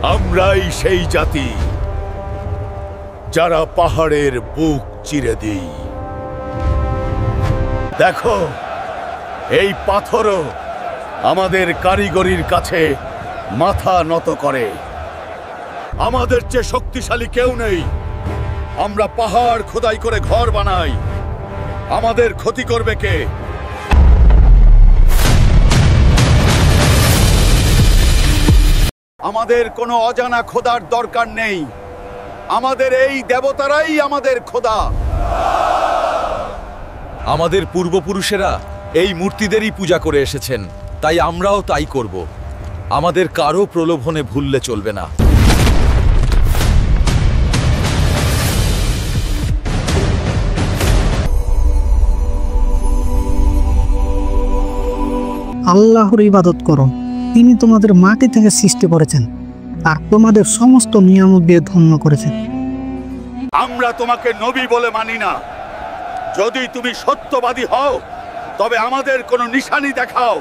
আমরাই সেই জাতি যারা পাহাড়ের বুক চিরে দিই। দেখো, এই পাথরও আমাদের কারিগরির কাছে মাথা নত করে। আমাদের চেয়ে শক্তিশালী কেউ নেই। আমরা পাহাড় খোদাই করে ঘর বানাই। আমাদের ক্ষতি করবে কে? আমাদের কোনো অজানা খোদার দরকার নেই। আমাদের এই দেবতারাই আমাদের খোদা। আমাদের পূর্বপুরুষেরা এই মূর্তিদেরই পূজা করে এসেছেন, তাই আমরাও তাই করব। আমাদের কারো প্রলোভনে ভুললে চলবে না। আল্লাহর ইবাদত করো। তিনি তোমাদের মাটি থেকে সৃষ্টি করেছেন আর তোমাদের সমস্ত নিয়ামত দিয়ে ধন্য করেছেন। আমরা তোমাকে নবী বলে মানি না। যদি তুমি সত্যবাদী হও তবে আমাদের কোনো নিশানি দেখাও।